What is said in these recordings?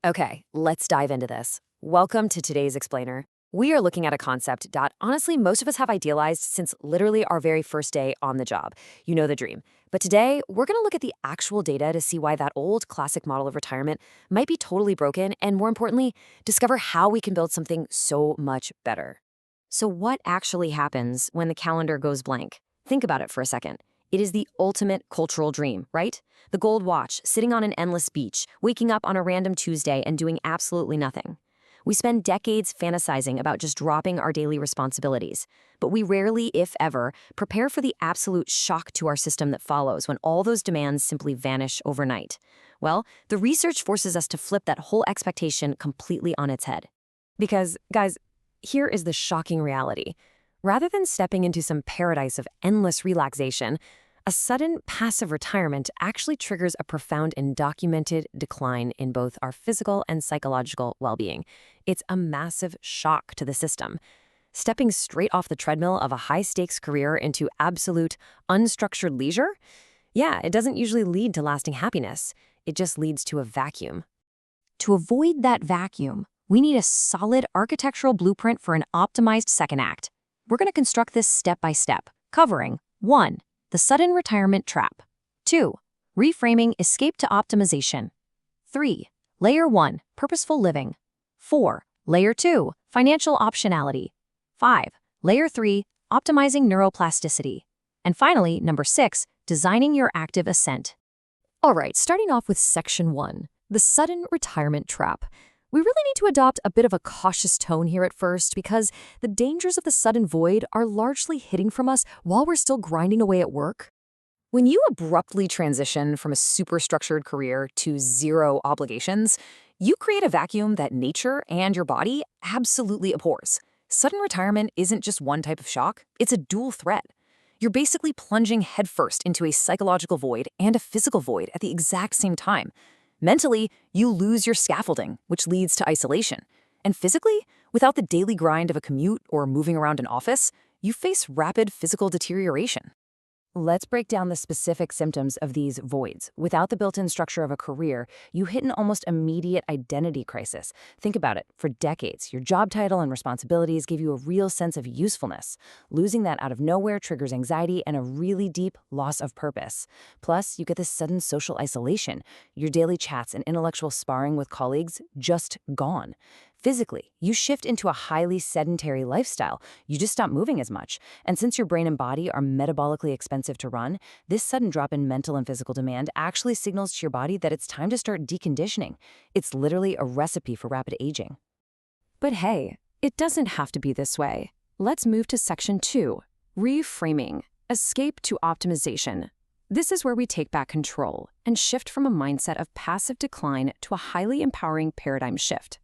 Okay, let's dive into this. Welcome to today's explainer. We are looking at a concept that honestly most of us have idealized since literally our very first day on the job. You know the dream. But today, we're going to look at the actual data to see why that old classic model of retirement might be totally broken and, more importantly, discover how we can build something so much better. So what actually happens when the calendar goes blank? Think about it for a second. It is the ultimate cultural dream, right? The gold watch, sitting on an endless beach, waking up on a random Tuesday and doing absolutely nothing. We spend decades fantasizing about just dropping our daily responsibilities, but we rarely, if ever, prepare for the absolute shock to our system that follows when all those demands simply vanish overnight. Well, the research forces us to flip that whole expectation completely on its head. Because, guys, here is the shocking reality. Rather than stepping into some paradise of endless relaxation, a sudden passive retirement actually triggers a profound and documented decline in both our physical and psychological well-being. It's a massive shock to the system. Stepping straight off the treadmill of a high-stakes career into absolute, unstructured leisure? Yeah, it doesn't usually lead to lasting happiness. It just leads to a vacuum. To avoid that vacuum, we need a solid architectural blueprint for an optimized second act. We're going to construct this step by step, covering 1. The sudden retirement trap. 2. Reframing escape to optimization. 3. Layer 1. Purposeful living. 4. Layer 2. Financial optionality. 5. Layer 3. Optimizing neuroplasticity. And finally, number 6. Designing your active ascent. All right, starting off with section 1. The sudden retirement trap. We really need to adopt a bit of a cautious tone here at first because the dangers of the sudden void are largely hitting from us while we're still grinding away at work. When you abruptly transition from a super-structured career to zero obligations, you create a vacuum that nature and your body absolutely abhors. Sudden retirement isn't just one type of shock, it's a dual threat. You're basically plunging headfirst into a psychological void and a physical void at the exact same time. Mentally, you lose your scaffolding, which leads to isolation. And physically, without the daily grind of a commute or moving around an office, you face rapid physical deterioration. Let's break down the specific symptoms of these voids. Without the built-in structure of a career, you hit an almost immediate identity crisis. Think about it. For decades, your job title and responsibilities give you a real sense of usefulness. Losing that out of nowhere triggers anxiety and a really deep loss of purpose. Plus, you get this sudden social isolation. Your daily chats and intellectual sparring with colleagues just gone. Physically, you shift into a highly sedentary lifestyle. You just stop moving as much. And since your brain and body are metabolically expensive to run, this sudden drop in mental and physical demand actually signals to your body that it's time to start deconditioning. It's literally a recipe for rapid aging. But hey, it doesn't have to be this way. Let's move to section 2, reframing, escape to optimization. This is where we take back control and shift from a mindset of passive decline to a highly empowering paradigm shift.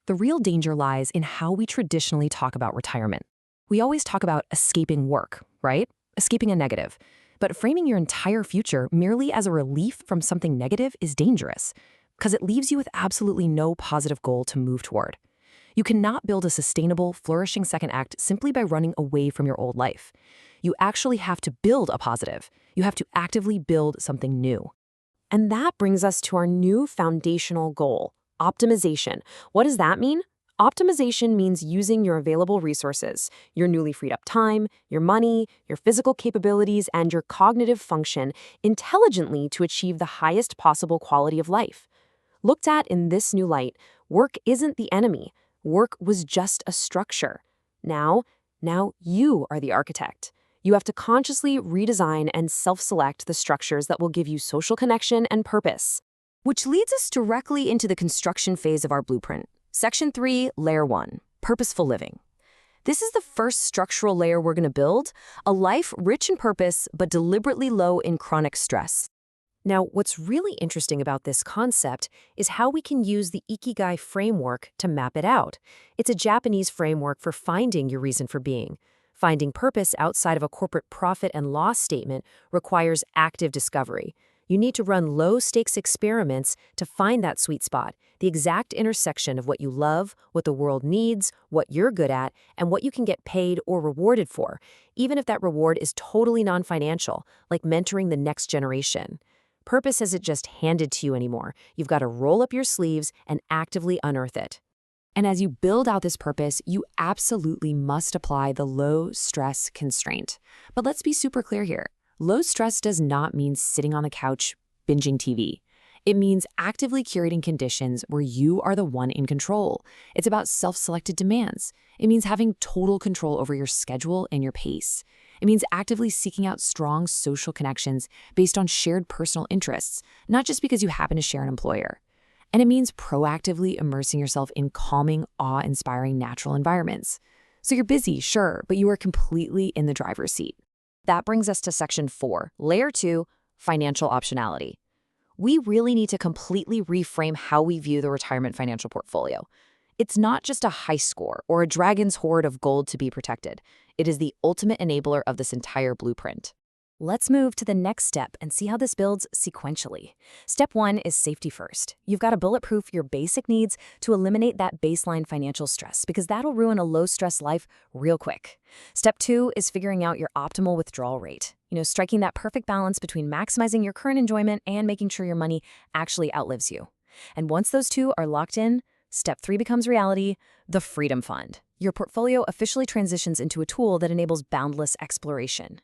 The real danger lies in how we traditionally talk about retirement. We always talk about escaping work, right? Escaping a negative. But framing your entire future merely as a relief from something negative is dangerous, because it leaves you with absolutely no positive goal to move toward. You cannot build a sustainable, flourishing second act simply by running away from your old life. You actually have to build a positive. You have to actively build something new. And that brings us to our new foundational goal. Optimization. What does that mean? Optimization means using your available resources, your newly freed up time, your money, your physical capabilities, and your cognitive function intelligently to achieve the highest possible quality of life. Looked at in this new light, work isn't the enemy. Work was just a structure. Now you are the architect. You have to consciously redesign and self-select the structures that will give you social connection and purpose. Which leads us directly into the construction phase of our blueprint. Section 3, Layer 1, Purposeful living. This is the first structural layer we're going to build, a life rich in purpose but deliberately low in chronic stress. Now, what's really interesting about this concept is how we can use the Ikigai framework to map it out. It's a Japanese framework for finding your reason for being. Finding purpose outside of a corporate profit and loss statement requires active discovery. You need to run low-stakes experiments to find that sweet spot, the exact intersection of what you love, what the world needs, what you're good at, and what you can get paid or rewarded for, even if that reward is totally non-financial, like mentoring the next generation. Purpose isn't just handed to you anymore. You've got to roll up your sleeves and actively unearth it. And as you build out this purpose, you absolutely must apply the low stress constraint. But let's be super clear here. Low stress does not mean sitting on the couch binging TV. It means actively curating conditions where you are the one in control. It's about self-selected demands. It means having total control over your schedule and your pace. It means actively seeking out strong social connections based on shared personal interests, not just because you happen to share an employer. And it means proactively immersing yourself in calming, awe-inspiring natural environments. So you're busy, sure, but you are completely in the driver's seat. That brings us to Section 4, Layer 2, Financial Optionality. We really need to completely reframe how we view the retirement financial portfolio. It's not just a high score or a dragon's hoard of gold to be protected. It is the ultimate enabler of this entire blueprint. Let's move to the next step and see how this builds sequentially. Step 1 is safety first. You've got to bulletproof your basic needs to eliminate that baseline financial stress, because that'll ruin a low-stress life real quick. Step 2 is figuring out your optimal withdrawal rate. Striking that perfect balance between maximizing your current enjoyment and making sure your money actually outlives you. And once those two are locked in, Step 3 becomes reality, the Freedom Fund. Your portfolio officially transitions into a tool that enables boundless exploration.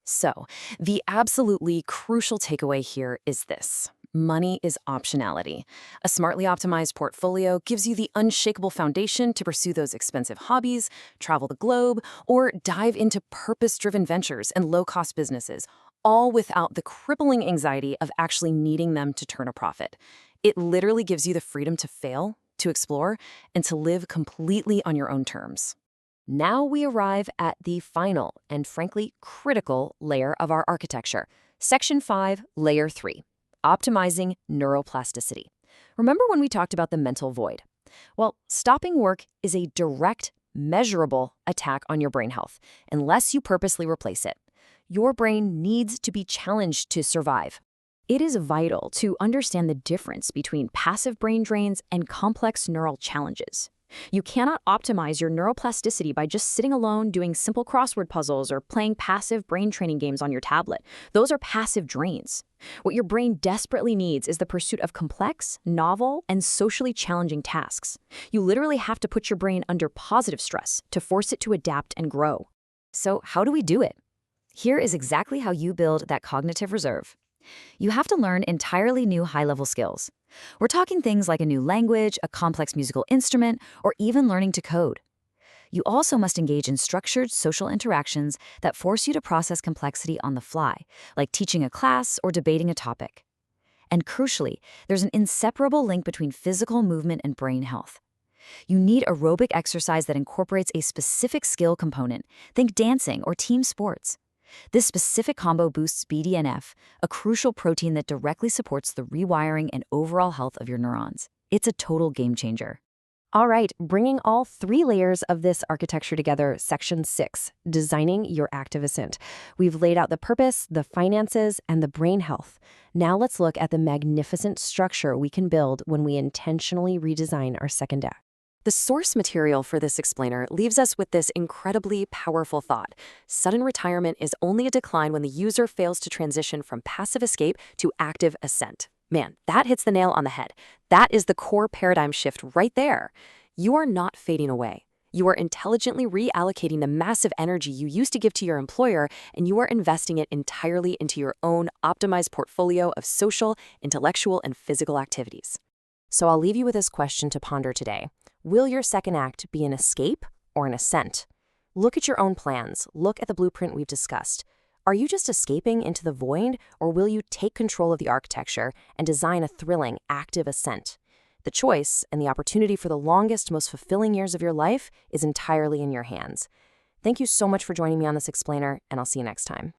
So, the absolutely crucial takeaway here is this. Money is optionality. A smartly optimized portfolio gives you the unshakable foundation to pursue those expensive hobbies, travel the globe, or dive into purpose-driven ventures and low-cost businesses, all without the crippling anxiety of actually needing them to turn a profit. It literally gives you the freedom to fail, to explore, and to live completely on your own terms. Now we arrive at the final and frankly critical layer of our architecture, Section 5, Layer 3, Optimizing Neuroplasticity. Remember when we talked about the mental void? Well, stopping work is a direct, measurable attack on your brain health, unless you purposely replace it. Your brain needs to be challenged to survive. It is vital to understand the difference between passive brain drains and complex neural challenges. You cannot optimize your neuroplasticity by just sitting alone doing simple crossword puzzles or playing passive brain training games on your tablet. Those are passive drains. What your brain desperately needs is the pursuit of complex, novel, and socially challenging tasks. You literally have to put your brain under positive stress to force it to adapt and grow. So how do we do it? Here is exactly how you build that cognitive reserve. You have to learn entirely new high-level skills. We're talking things like a new language, a complex musical instrument, or even learning to code. You also must engage in structured social interactions that force you to process complexity on the fly, like teaching a class or debating a topic. And crucially, there's an inseparable link between physical movement and brain health. You need aerobic exercise that incorporates a specific skill component. Think dancing or team sports. This specific combo boosts BDNF, a crucial protein that directly supports the rewiring and overall health of your neurons. It's a total game changer. All right, bringing all 3 layers of this architecture together, Section 6, Designing Your Active Ascent. We've laid out the purpose, the finances, and the brain health. Now let's look at the magnificent structure we can build when we intentionally redesign our second act. The source material for this explainer leaves us with this incredibly powerful thought. Sudden retirement is only a decline when the user fails to transition from passive escape to active ascent. Man, that hits the nail on the head. That is the core paradigm shift right there. You are not fading away. You are intelligently reallocating the massive energy you used to give to your employer, and you are investing it entirely into your own optimized portfolio of social, intellectual, and physical activities. So I'll leave you with this question to ponder today. Will your second act be an escape or an ascent? Look at your own plans. Look at the blueprint we've discussed. Are you just escaping into the void, or will you take control of the architecture and design a thrilling, active ascent? The choice and the opportunity for the longest, most fulfilling years of your life is entirely in your hands. Thank you so much for joining me on this explainer, and I'll see you next time.